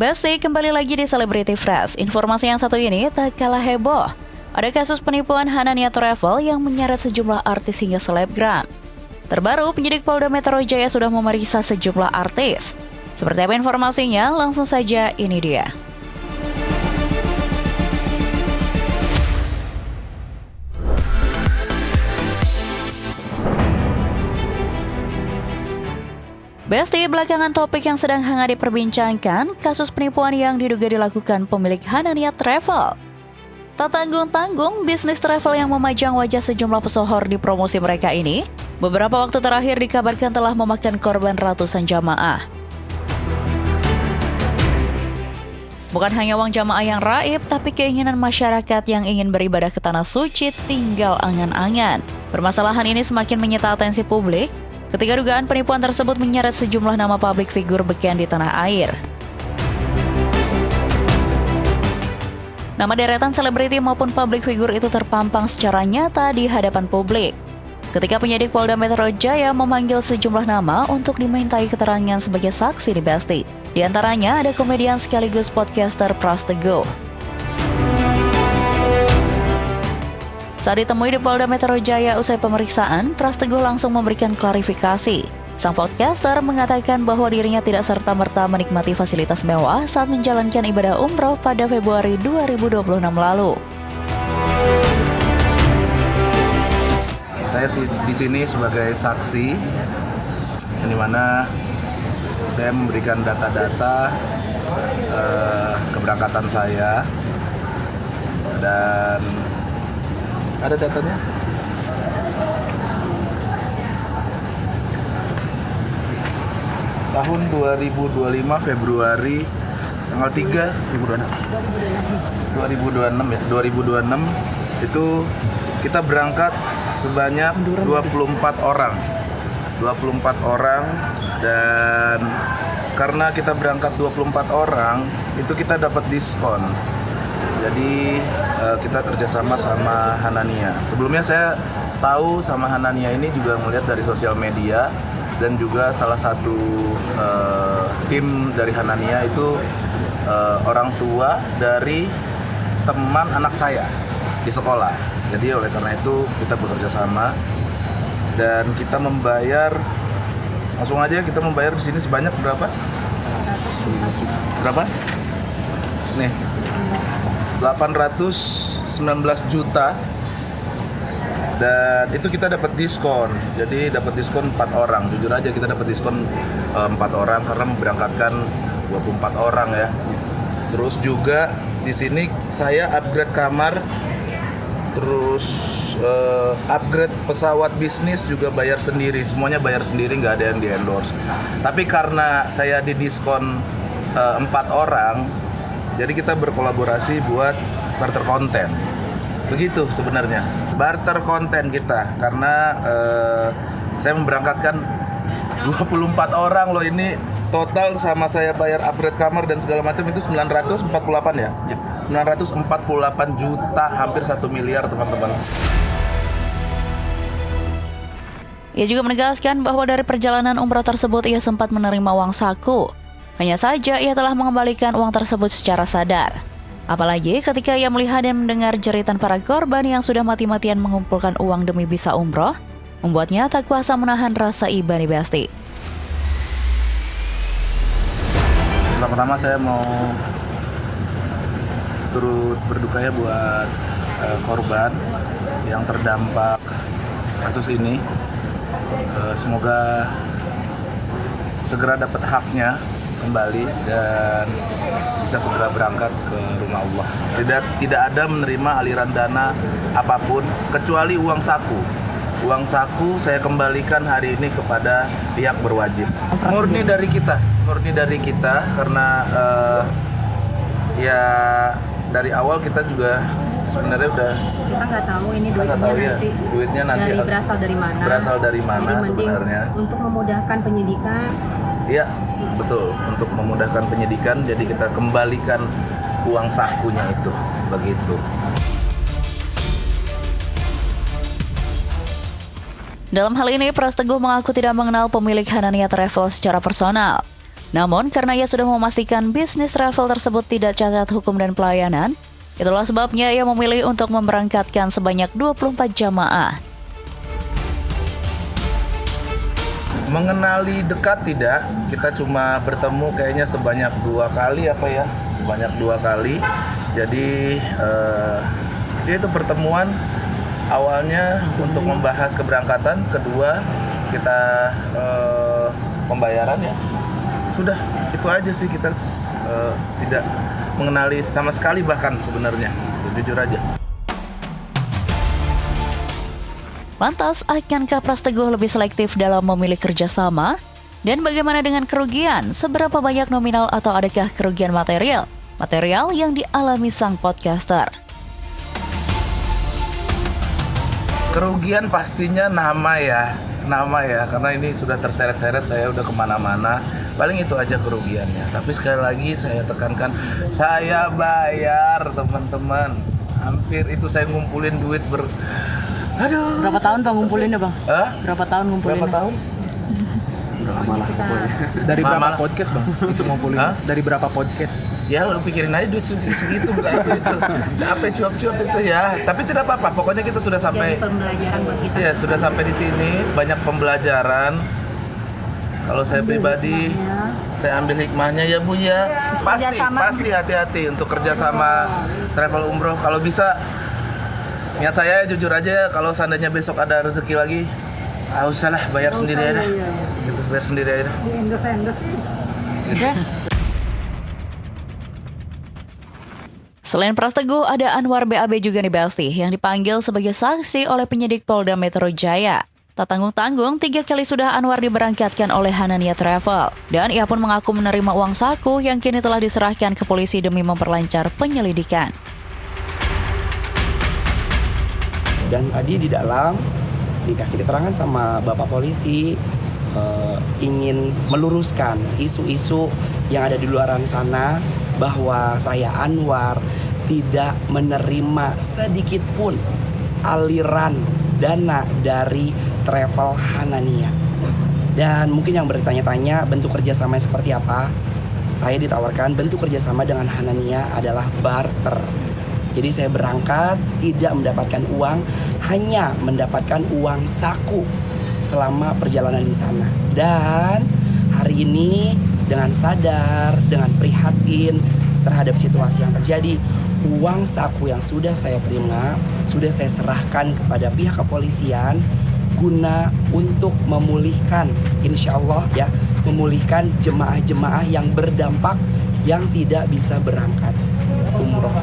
Besti kembali lagi di Celebrity Fresh. Informasi yang satu ini tak kalah heboh. Ada kasus penipuan Hanania Travel yang menyeret sejumlah artis hingga selebgram. Terbaru, penyidik Polda Metro Jaya sudah memeriksa sejumlah artis. Seperti apa informasinya? Langsung saja, ini dia. Besti, belakangan topik yang sedang hangat diperbincangkan, kasus penipuan yang diduga dilakukan pemilik Hanania Travel. Tak tanggung-tanggung, bisnis travel yang memajang wajah sejumlah pesohor di promosi mereka ini, beberapa waktu terakhir dikabarkan telah memakan korban ratusan jamaah. Bukan hanya uang jamaah yang raib, tapi keinginan masyarakat yang ingin beribadah ke tanah suci tinggal angan-angan. Permasalahan ini semakin menyita atensi publik ketika dugaan penipuan tersebut menyeret sejumlah nama publik figur beken di tanah air. Nama deretan selebriti maupun publik figur itu terpampang secara nyata di hadapan publik. Ketika penyidik Polda Metro Jaya memanggil sejumlah nama untuk dimintai keterangan sebagai saksi di Besti. Di antaranya ada komedian sekaligus podcaster Pras Teguh. Saat ditemui di Polda Metro Jaya usai pemeriksaan, Pras Teguh langsung memberikan klarifikasi. Sang podcaster mengatakan bahwa dirinya tidak serta-merta menikmati fasilitas mewah saat menjalankan ibadah umroh pada Februari 2026 lalu. Saya di sini sebagai saksi, di mana saya memberikan data-data keberangkatan saya dan ada datanya. Tahun 2025 Februari tanggal 3 2026 ya. 2026 itu kita berangkat sebanyak 24 orang. 24 orang, dan karena kita berangkat 24 orang, itu kita dapat diskon. Jadi kita kerjasama sama Hanania. Sebelumnya saya tahu sama Hanania ini juga melihat dari sosial media, dan juga salah satu tim dari Hanania itu orang tua dari teman anak saya di sekolah. Jadi oleh karena itu kita bekerja sama dan kita membayar, langsung aja kita membayar di sini sebanyak berapa? Berapa? Nih. 819 juta, dan itu kita dapat diskon. Jadi dapat diskon 4 orang. Jujur aja kita dapat diskon 4 orang karena memberangkatkan 24 orang ya. Terus juga di sini saya upgrade kamar, terus upgrade pesawat bisnis juga bayar sendiri. Semuanya bayar sendiri, nggak ada yang di endorse. Tapi karena saya di diskon 4 orang, jadi kita berkolaborasi buat barter konten. Begitu sebenarnya, barter konten kita. Karena saya memberangkatkan 24 orang loh, ini total sama saya bayar upgrade kamar dan segala macam itu 948 ya? 948 juta, hampir 1 miliar teman-teman. Ia juga menegaskan bahwa dari perjalanan umroh tersebut ia sempat menerima uang saku. Hanya saja ia telah mengembalikan uang tersebut secara sadar. Apalagi ketika ia melihat dan mendengar jeritan para korban yang sudah mati-matian mengumpulkan uang demi bisa umroh, membuatnya tak kuasa menahan rasa iba di Besti. Pertama saya mau turut berduka ya buat korban yang terdampak kasus ini. Semoga segera dapat haknya kembali dan bisa segera berangkat ke rumah Allah. Tidak ada menerima aliran dana apapun kecuali uang saku. Uang saku saya kembalikan hari ini kepada pihak berwajib. Murni dari kita karena ya dari awal kita juga sebenarnya udah kita nggak tahu ini duitnya nanti berasal dari mana sebenarnya. Untuk memudahkan penyidikan. Iya, betul. Untuk memudahkan penyidikan, jadi kita kembalikan uang sakunya itu, begitu. Dalam hal ini, Pras Teguh mengaku tidak mengenal pemilik Hanania Travel secara personal. Namun karena ia sudah memastikan bisnis travel tersebut tidak cacat hukum dan pelayanan, itulah sebabnya ia memilih untuk memberangkatkan sebanyak 24 jamaah. Mengenali dekat tidak, kita cuma bertemu kayaknya sebanyak 2 kali sebanyak 2 kali. Jadi itu pertemuan awalnya untuk membahas keberangkatan, kedua kita pembayaran ya. Sudah, itu aja sih, kita tidak mengenali sama sekali bahkan sebenarnya, jujur aja. Lantas, akankah Pras Teguh lebih selektif dalam memilih kerjasama? Dan bagaimana dengan kerugian? Seberapa banyak nominal atau adakah kerugian material? Material yang dialami sang podcaster. Kerugian pastinya nama ya, karena ini sudah terseret-seret, saya udah kemana-mana. Paling itu aja kerugiannya. Tapi sekali lagi saya tekankan, saya bayar teman-teman. Hampir itu saya ngumpulin duit Aduh. Berapa tahun Bang ngumpulinnya Bang? Berapa tahun ngumpulinnya? Berapa tahun? Dari berapa podcast Bang? Itu ngumpulin. Dari berapa podcast? Ya lu pikirin aja duit segitu berapa itu. Apa cuap-cuap itu ya. Tapi tidak apa-apa, pokoknya kita sudah sampai. Jadi pembelajaran buat kita. Iya, sudah sampai di sini, banyak pembelajaran. Kalau saya pribadi, saya ambil hikmahnya ya Bu ya. Pasti hati-hati untuk kerjasama travel umroh. Kalau bisa, niat saya jujur aja, kalau seandainya besok ada rezeki lagi, usah lah, bayar sendiri aja. Gitu, bayar sendiri aja. Selain Pras Teguh, ada Anwar BAB juga nih Besti, yang dipanggil sebagai saksi oleh penyidik Polda Metro Jaya. Tak tanggung-tanggung, 3 kali sudah Anwar diberangkatkan oleh Hanania Travel. Dan ia pun mengaku menerima uang saku yang kini telah diserahkan ke polisi demi memperlancar penyelidikan. Dan tadi di dalam dikasih keterangan sama Bapak Polisi, ingin meluruskan isu-isu yang ada di luaran sana bahwa saya Anwar tidak menerima sedikit pun aliran dana dari travel Hanania. Dan mungkin yang bertanya-tanya bentuk kerjasama seperti apa, saya ditawarkan bentuk kerjasama dengan Hanania adalah barter. Jadi saya berangkat tidak mendapatkan uang, hanya mendapatkan uang saku selama perjalanan di sana. Dan hari ini dengan sadar, dengan prihatin terhadap situasi yang terjadi, uang saku yang sudah saya terima, sudah saya serahkan kepada pihak kepolisian guna untuk memulihkan, insya Allah ya, memulihkan jemaah-jemaah yang berdampak yang tidak bisa berangkat umroh.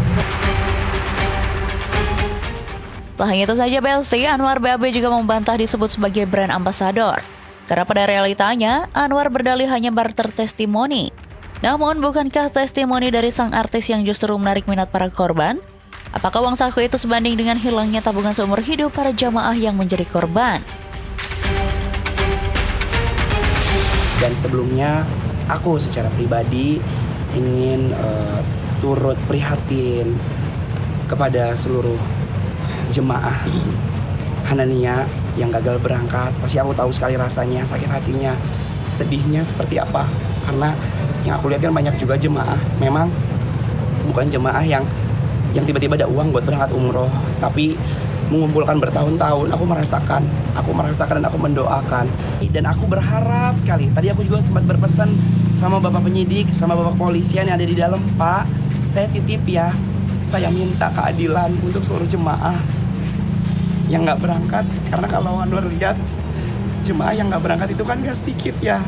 Tak hanya itu saja Besti, Anwar BAB juga membantah disebut sebagai brand ambassador. Karena pada realitanya, Anwar berdalih hanya barter testimoni. Namun, bukankah testimoni dari sang artis yang justru menarik minat para korban? Apakah uang saku itu sebanding dengan hilangnya tabungan seumur hidup para jamaah yang menjadi korban? Dan sebelumnya, aku secara pribadi ingin turut prihatin kepada seluruh jemaah Hanania yang gagal berangkat. Pasti aku tahu sekali rasanya, sakit hatinya, sedihnya seperti apa. Karena yang aku lihat kan banyak juga jemaah, memang bukan jemaah yang tiba-tiba ada uang buat berangkat umroh, tapi mengumpulkan bertahun-tahun. Aku merasakan dan aku mendoakan. Dan aku berharap sekali, tadi aku juga sempat berpesan sama Bapak penyidik, sama Bapak kepolisian yang ada di dalam, Pak, saya titip ya, saya minta keadilan untuk seluruh jemaah yang nggak berangkat. Karena kalau Anwar lihat jemaah yang nggak berangkat itu kan nggak sedikit ya.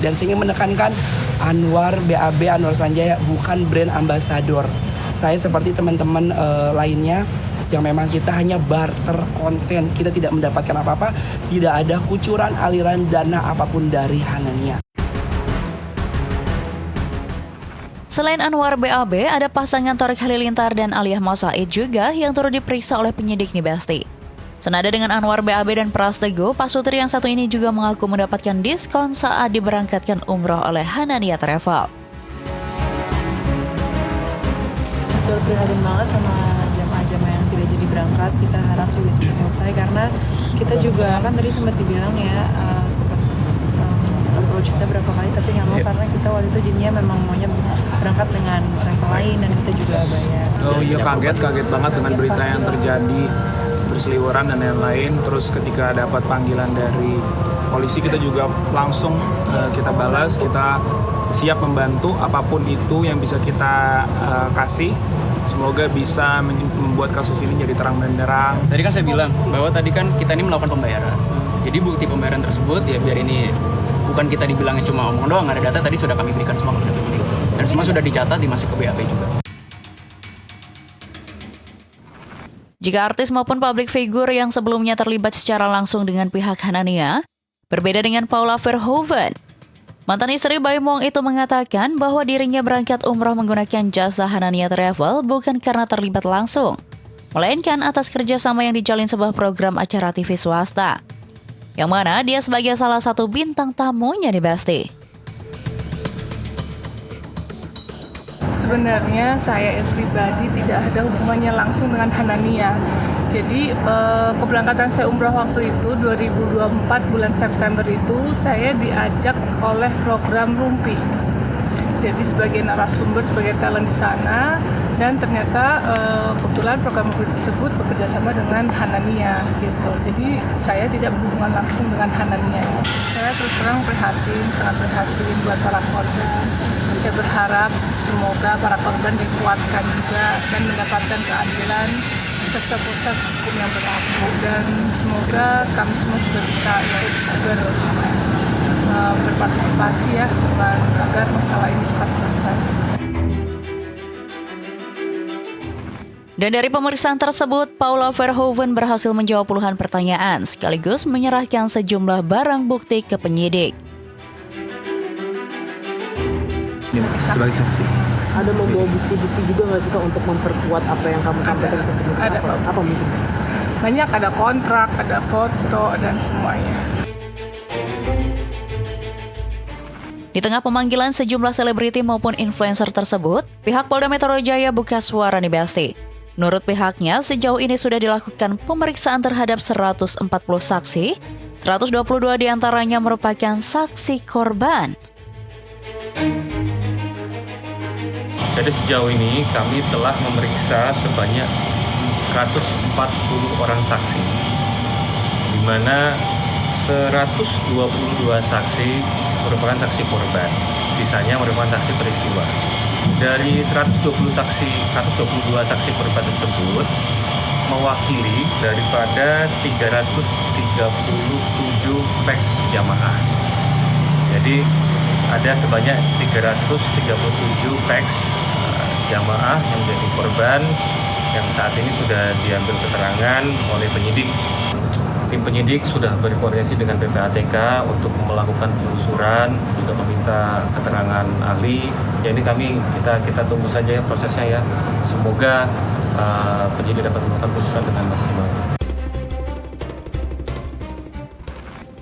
Dan saya ingin menekankan, Anwar BAB, Anwar Sanjaya bukan brand ambassador. Saya seperti teman-teman lainnya yang memang kita hanya barter konten. Kita tidak mendapatkan apa-apa, tidak ada kucuran aliran dana apapun dari Hanania. Selain Anwar BAB, ada pasangan Thorik Halilintar dan Aliyah Mosaid juga yang turut diperiksa oleh penyidik nih Besti. Senada dengan Anwar BAB dan Pras Teguh, pasutri yang satu ini juga mengaku mendapatkan diskon saat diberangkatkan umroh oleh Hanania Travel. Turut prihatin banget sama jamaah-jamaah yang tidak jadi berangkat. Kita harap juga cepat selesai karena kita juga kan tadi sempat dibilang ya, sempat coach kita berapa kali tapi nggak mau karena kita waktu itu jadinya memang maunya berangkat dengan travel lain dan kita juga bayar. Oh iya, kaget banget dengan berita yang terjadi, berseliweran dan lain-lain. Terus ketika dapat panggilan dari polisi kita juga langsung kita balas, kita siap membantu apapun itu yang bisa kita kasih. Semoga bisa membuat kasus ini jadi terang benderang. Tadi kan saya bilang bahwa tadi kan kita ini melakukan pembayaran. Jadi bukti pembayaran tersebut ya biar ini bukan kita dibilangnya cuma omong doang, ada data tadi sudah kami berikan semua kepada penyidik. Dan semua sudah dicatat dimasuk ke BAP juga. Jika artis maupun publik figur yang sebelumnya terlibat secara langsung dengan pihak Hanania, berbeda dengan Paula Verhoeven. Mantan istri Baim Wong itu mengatakan bahwa dirinya berangkat umrah menggunakan jasa Hanania Travel bukan karena terlibat langsung, melainkan atas kerjasama yang dijalin sebuah program acara TV swasta, yang mana dia sebagai salah satu bintang tamunya di Besti. Sebenarnya saya pribadi tidak ada hubungannya langsung dengan Hanania. Jadi keberangkatan saya umrah waktu itu 2024 bulan September itu saya diajak oleh program Rumpi. Jadi sebagai narasumber, sebagai talent di sana, dan ternyata kebetulan program Rumpi tersebut bekerja sama dengan Hanania gitu. Jadi saya tidak berhubungan langsung dengan Hanania. Saya terus terang prihatin, sangat prihatin buat para korban. Saya berharap semoga para korban dikuatkan juga dan mendapatkan keadilan serta proses hukum yang berlaku, dan semoga kami semua juga bisa berpartisipasi ya agar masalah ini cepat selesai. Dan dari pemeriksaan tersebut, Paula Verhoeven berhasil menjawab puluhan pertanyaan sekaligus menyerahkan sejumlah barang bukti ke penyidik. Sebagai saksi. Ada membawa bukti-bukti juga nggak sih Kak untuk memperkuat apa yang kamu sampaikan ke penyidik? Ada. Apa mungkin? Banyak, ada kontrak, ada foto, dan semuanya. Di tengah pemanggilan sejumlah selebriti maupun influencer tersebut, pihak Polda Metro Jaya buka suara di Besti. Menurut pihaknya, sejauh ini sudah dilakukan pemeriksaan terhadap 140 saksi, 122 diantaranya merupakan saksi korban. Jadi sejauh ini kami telah memeriksa sebanyak 140 orang saksi, di mana 122 saksi merupakan saksi korban, sisanya merupakan saksi peristiwa. Dari 122 saksi korban tersebut mewakili daripada 337 PEX jamaah. Jadi ada sebanyak 337 PEX jamaah yang menjadi korban yang saat ini sudah diambil keterangan oleh penyidik. Tim penyidik sudah berkoordinasi dengan PPATK untuk melakukan penelusuran, juga meminta keterangan ahli. Jadi kita tunggu saja ya prosesnya ya. Semoga penyidik dapat melakukan penelusuran dengan maksimal.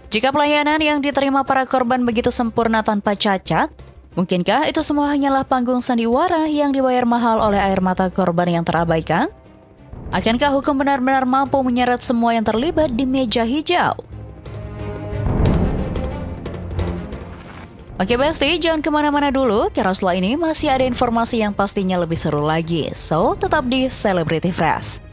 Jika pelayanan yang diterima para korban begitu sempurna tanpa cacat, mungkinkah itu semua hanyalah panggung sandiwara yang dibayar mahal oleh air mata korban yang terabaikan? Akankah hukum benar-benar mampu menyeret semua yang terlibat di meja hijau? Oke Besti, jangan kemana-mana dulu, karena setelah ini masih ada informasi yang pastinya lebih seru lagi. So, tetap di Celebrity Fresh.